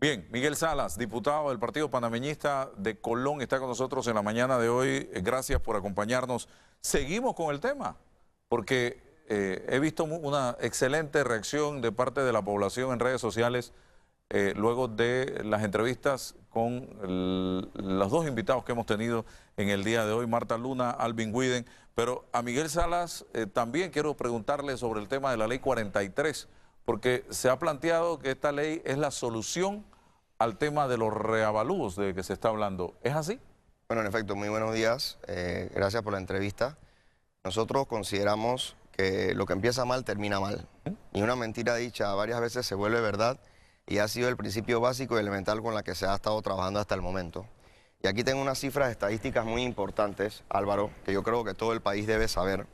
Bien, Miguel Salas, diputado del Partido Panameñista de Colón, está con nosotros en la mañana de hoy. Gracias por acompañarnos. Seguimos con el tema, porque he visto una excelente reacción de parte de la población en redes sociales luego de las entrevistas con los dos invitados que hemos tenido en el día de hoy, Marta Luna, Alvin Widen. Pero a Miguel Salas también quiero preguntarle sobre el tema de la Ley 43, porque se ha planteado que esta ley es la solución al tema de los reavalúos de que se está hablando. ¿Es así? Bueno, en efecto, muy buenos días. Gracias por la entrevista. Nosotros consideramos que lo que empieza mal termina mal. Y una mentira dicha varias veces se vuelve verdad y ha sido el principio básico y elemental con la que se ha estado trabajando hasta el momento. Y aquí tengo unas cifras estadísticas muy importantes, Álvaro, que yo creo que todo el país debe saber.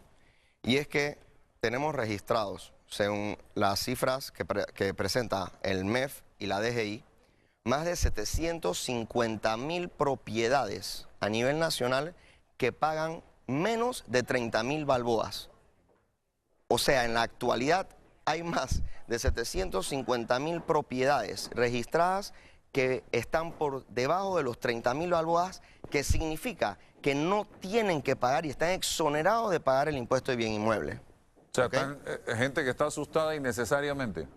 Y es que tenemos registrados, según las cifras que presenta el MEF y la DGI, más de 750.000 propiedades a nivel nacional que pagan menos de 30.000 balboas. O sea, en la actualidad hay más de 750.000 propiedades registradas que están por debajo de los 30.000 balboas, que significa que no tienen que pagar y están exonerados de pagar el impuesto de bien inmueble. O sea, gente que está asustada innecesariamente.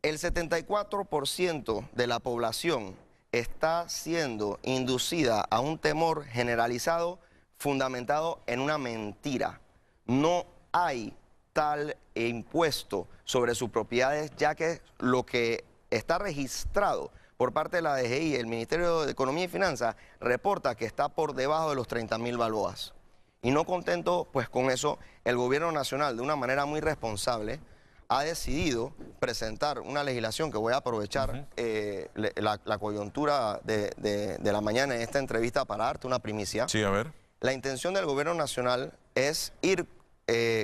El 74% de la población está siendo inducida a un temor generalizado fundamentado en una mentira. No hay tal impuesto sobre sus propiedades, ya que lo que está registrado por parte de la DGI, el Ministerio de Economía y Finanzas, reporta que está por debajo de los 30.000 balboas. Y no contento pues con eso, el gobierno nacional, de una manera muy responsable, ha decidido presentar una legislación que voy a aprovechar la coyuntura de la mañana en esta entrevista para darte una primicia. Sí, a ver. La intención del gobierno nacional es ir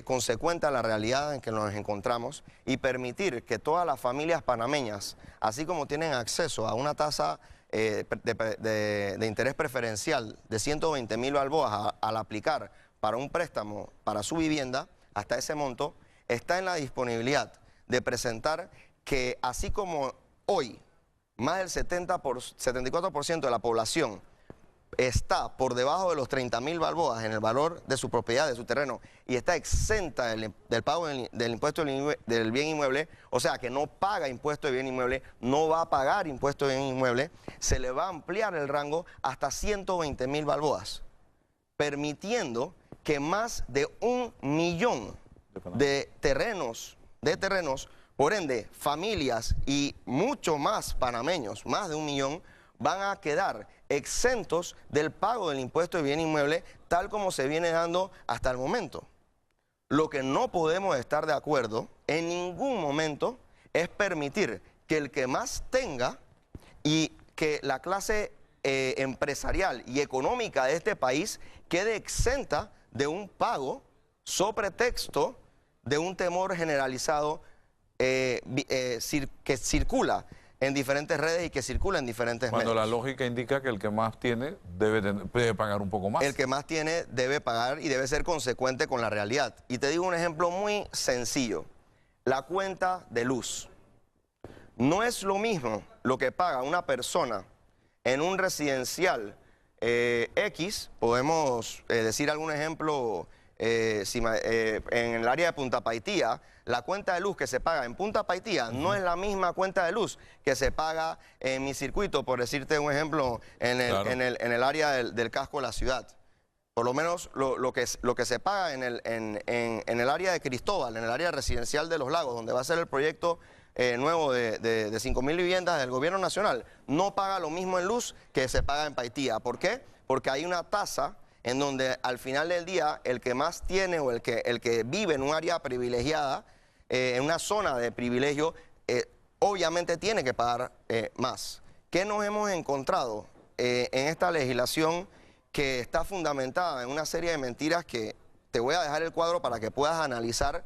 consecuente a la realidad en que nos encontramos y permitir que todas las familias panameñas, así como tienen acceso a una tasa de interés preferencial de 120.000 balboas al aplicar para un préstamo para su vivienda, hasta ese monto, está en la disponibilidad de presentar que así como hoy más del 74% de la población está por debajo de los 30.000 balboas en el valor de su propiedad, de su terreno, y está exenta del pago del impuesto del bien inmueble, o sea que no paga impuesto de bien inmueble, no va a pagar impuesto de bien inmueble, se le va a ampliar el rango hasta 120.000 balboas, permitiendo que más de 1 millón de terrenos, por ende, familias y mucho más panameños, más de 1 millón, van a quedar exentos del pago del impuesto de bien inmueble, tal como se viene dando hasta el momento. Lo que no podemos estar de acuerdo en ningún momento es permitir que el que más tenga y que la clase empresarial y económica de este país quede exenta de un pago sobre pretexto de un temor generalizado que circula en diferentes redes y que circula en diferentes medios. Cuando la lógica indica que el que más tiene debe pagar un poco más. El que más tiene debe pagar y debe ser consecuente con la realidad. Y te digo un ejemplo muy sencillo. La cuenta de luz. No es lo mismo lo que paga una persona en un residencial X, podemos decir algún ejemplo. En el área de Punta Paitía, la cuenta de luz que se paga en Punta Paitía no es la misma cuenta de luz que se paga en mi circuito, por decirte un ejemplo, en el área del casco de la ciudad. Por lo menos lo que se paga en el área de Cristóbal, en el área residencial de Los Lagos, donde va a ser el proyecto nuevo de 5.000 viviendas del gobierno nacional, no paga lo mismo en luz que se paga en Paitía. ¿Por qué? Porque hay una tasa en donde al final del día el que más tiene o el que vive en un área privilegiada, en una zona de privilegio, obviamente tiene que pagar más. ¿Qué nos hemos encontrado en esta legislación que está fundamentada en una serie de mentiras que te voy a dejar el cuadro para que puedas analizar,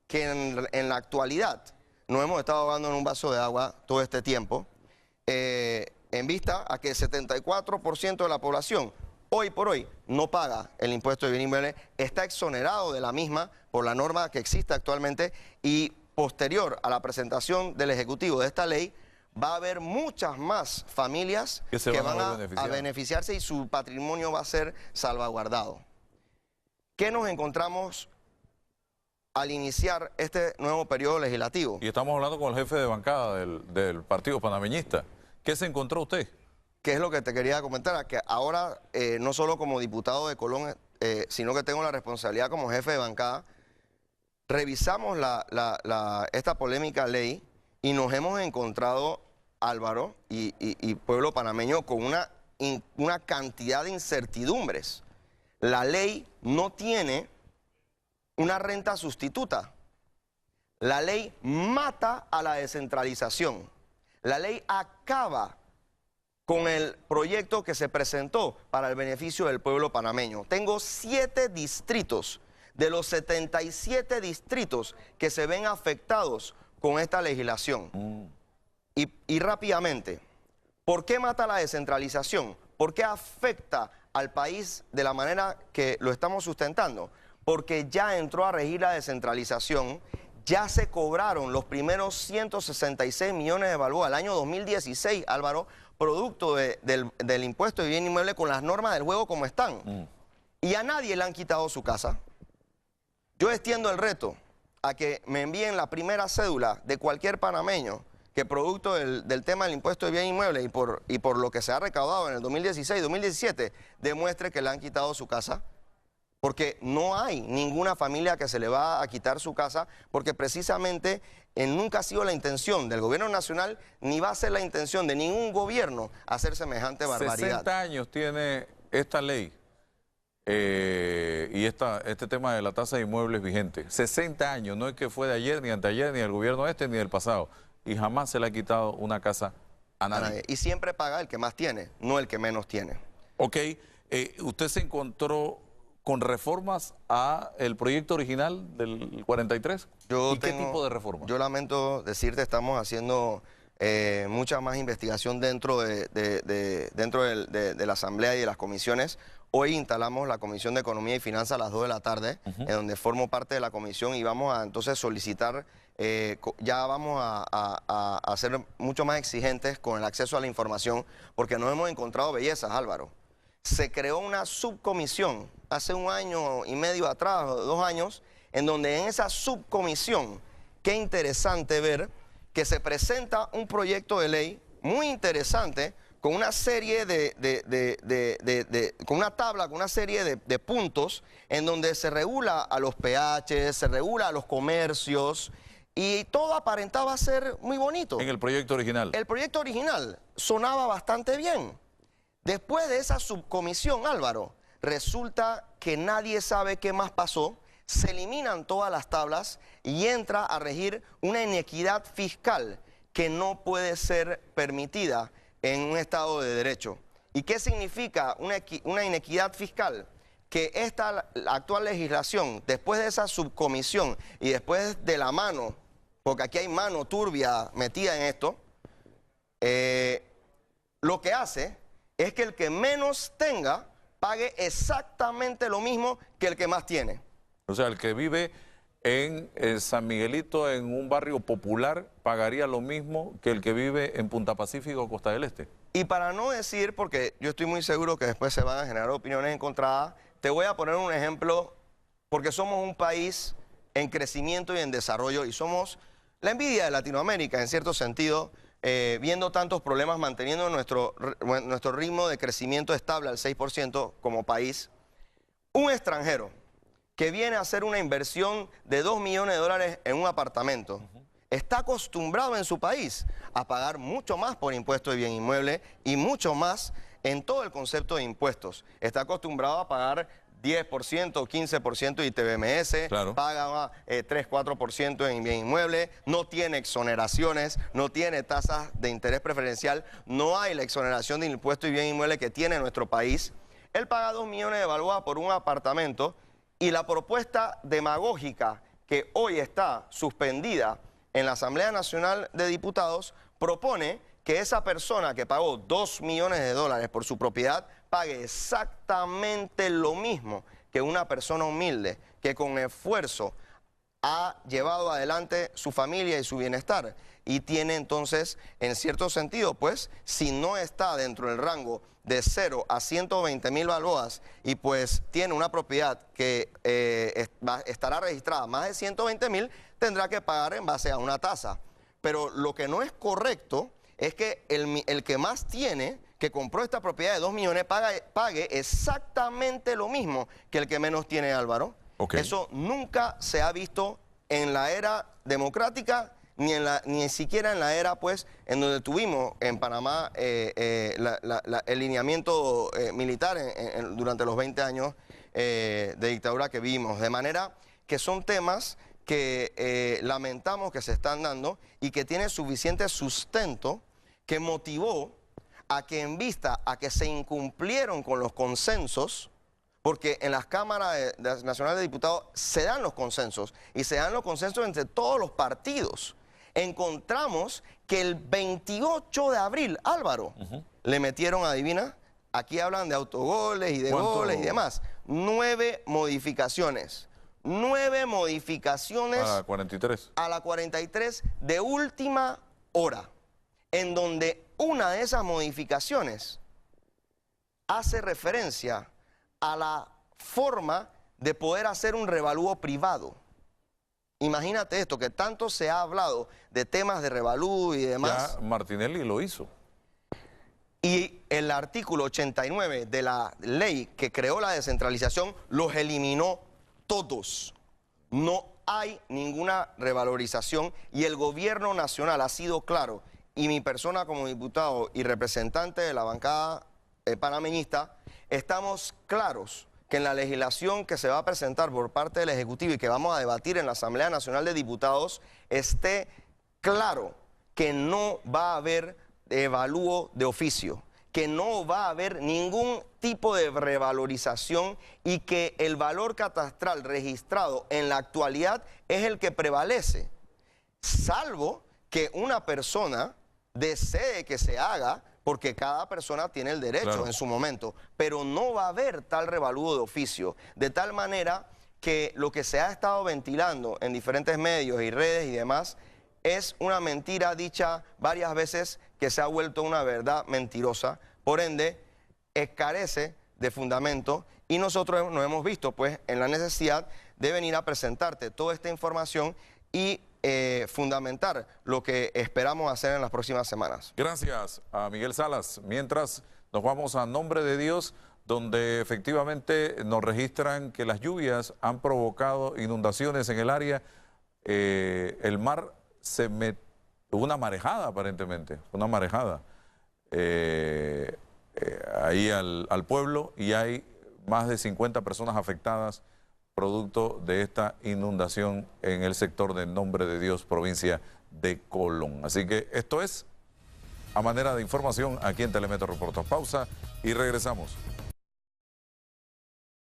que en la actualidad nos hemos estado ahogando en un vaso de agua todo este tiempo, en vista a que el 74% de la población hoy por hoy no paga el impuesto de bien inmueble, está exonerado de la misma por la norma que existe actualmente, y posterior a la presentación del Ejecutivo de esta ley, va a haber muchas más familias que van a beneficiarse y su patrimonio va a ser salvaguardado. ¿Qué nos encontramos al iniciar este nuevo periodo legislativo? Y estamos hablando con el jefe de bancada del Partido Panameñista. ¿Qué se encontró usted? ¿Qué es lo que te quería comentar? Que ahora, no solo como diputado de Colón, sino que tengo la responsabilidad como jefe de bancada, revisamos esta polémica ley y nos hemos encontrado, Álvaro y pueblo panameño, con una cantidad de incertidumbres. La ley no tiene una renta sustituta. La ley mata a la descentralización. La ley acaba con el proyecto que se presentó para el beneficio del pueblo panameño. Tengo 7 distritos de los 77 distritos que se ven afectados con esta legislación. Y rápidamente, ¿por qué mata la descentralización? ¿Por qué afecta al país de la manera que lo estamos sustentando? Porque ya entró a regir la descentralización, ya se cobraron los primeros 166 millones de balboas el año 2016, Álvaro, producto del impuesto de bien inmueble con las normas del juego como están. Y a nadie le han quitado su casa. Yo extiendo el reto a que me envíen la primera cédula de cualquier panameño que producto del tema del impuesto de bien inmueble y por lo que se ha recaudado en el 2016, 2017, demuestre que le han quitado su casa. Porque no hay ninguna familia que se le va a quitar su casa, porque precisamente nunca ha sido la intención del gobierno nacional, ni va a ser la intención de ningún gobierno hacer semejante barbaridad. 60 años tiene esta ley y este tema de la tasa de inmuebles vigente. 60 años, no es que fue de ayer, ni anteayer, ni del gobierno ni del pasado. Y jamás se le ha quitado una casa a nadie. Y siempre paga el que más tiene, no el que menos tiene. Ok, usted se encontró con reformas a el proyecto original del 43. ¿Qué tipo de reformas? Yo lamento decirte, estamos haciendo mucha más investigación dentro de la Asamblea y de las comisiones. Hoy instalamos la Comisión de Economía y Finanzas a las 2 de la tarde, en donde formo parte de la comisión y vamos a entonces solicitar, ya vamos a ser mucho más exigentes con el acceso a la información, porque nos hemos encontrado bellezas, Álvaro. Se creó una subcomisión hace 1 año y medio atrás, o 2 años, en donde en esa subcomisión, qué interesante ver que se presenta un proyecto de ley muy interesante, con una serie con una tabla, con una serie de puntos, en donde se regula a los PH, se regula a los comercios, y todo aparentaba ser muy bonito. En el proyecto original. El proyecto original sonaba bastante bien. Después de esa subcomisión, Álvaro, resulta que nadie sabe qué más pasó, se eliminan todas las tablas y entra a regir una inequidad fiscal que no puede ser permitida en un Estado de Derecho. ¿Y qué significa una inequidad fiscal? Que esta actual legislación, después de esa subcomisión y después de la mano, porque aquí hay mano turbia metida en esto, lo que hace es que el que menos tenga pague exactamente lo mismo que el que más tiene. O sea, el que vive en San Miguelito, en un barrio popular, pagaría lo mismo que el que vive en Punta Pacífico o Costa del Este. Y para no decir, porque yo estoy muy seguro que después se van a generar opiniones encontradas, te voy a poner un ejemplo, porque somos un país en crecimiento y en desarrollo, y somos la envidia de Latinoamérica, en cierto sentido, viendo tantos problemas, manteniendo nuestro ritmo de crecimiento estable al 6% como país. Un extranjero que viene a hacer una inversión de $2 millones en un apartamento, está acostumbrado en su país a pagar mucho más por impuesto de bien inmueble y mucho más en todo el concepto de impuestos. Está acostumbrado a pagar 10%, 15% de ITBMS, claro, paga 3, 4% en bien inmueble, no tiene exoneraciones, no tiene tasas de interés preferencial, no hay la exoneración de impuesto de bien inmueble que tiene nuestro país. Él paga 2 millones de balboas por un apartamento y la propuesta demagógica que hoy está suspendida en la Asamblea Nacional de Diputados propone que esa persona que pagó $2 millones por su propiedad pague exactamente lo mismo que una persona humilde que con esfuerzo ha llevado adelante su familia y su bienestar. y tiene entonces, en cierto sentido, pues, si no está dentro del rango de 0 a 120.000 balboas y pues tiene una propiedad que estará registrada más de 120.000, tendrá que pagar en base a una tasa. Pero lo que no es correcto es que el que más tiene, que compró esta propiedad de 2 millones, pague exactamente lo mismo que el que menos tiene, Álvaro. Okay. Eso nunca se ha visto en la era democrática, ni siquiera en la era, pues, en donde tuvimos en Panamá el lineamiento militar durante los 20 años de dictadura que vivimos. De manera que son temas que lamentamos que se están dando y que tienen suficiente sustento que motivó a que, en vista a que se incumplieron con los consensos, porque en las cámaras nacionales de diputados se dan los consensos y se dan los consensos entre todos los partidos. Encontramos que el 28 de abril, Álvaro, le metieron, adivina, aquí hablan de autogoles y de goles y demás, 9 modificaciones. 9 modificaciones a la 43. A la 43 de última hora, en donde una de esas modificaciones hace referencia a la forma de poder hacer un revalúo privado. Imagínate esto, que tanto se ha hablado de temas de revalúo y demás. Ya Martinelli lo hizo. Y el artículo 89 de la ley que creó la descentralización los eliminó todos. No hay ninguna revalorización y el gobierno nacional ha sido claro, y mi persona como diputado y representante de la bancada panameñista, estamos claros que en la legislación que se va a presentar por parte del Ejecutivo y que vamos a debatir en la Asamblea Nacional de Diputados, esté claro que no va a haber evalúo de oficio, que no va a haber ningún tipo de revalorización y que el valor catastral registrado en la actualidad es el que prevalece, salvo que una persona desee que se haga, porque cada persona tiene el derecho en su momento, pero no va a haber tal revalúo de oficio, de tal manera que lo que se ha estado ventilando en diferentes medios y redes y demás es una mentira dicha varias veces que se ha vuelto una verdad mentirosa, por ende carece de fundamento y nosotros nos hemos visto pues en la necesidad de venir a presentarte toda esta información y fundamentar lo que esperamos hacer en las próximas semanas. Gracias a Miguel Salas. Mientras nos vamos a Nombre de Dios, donde efectivamente nos registran que las lluvias han provocado inundaciones en el área. El mar hubo una marejada aparentemente, una marejada ahí al pueblo y hay más de 50 personas afectadas producto de esta inundación en el sector de Nombre de Dios, provincia de Colón. Así que esto es a manera de información aquí en Telemetro Reporta. Pausa y regresamos.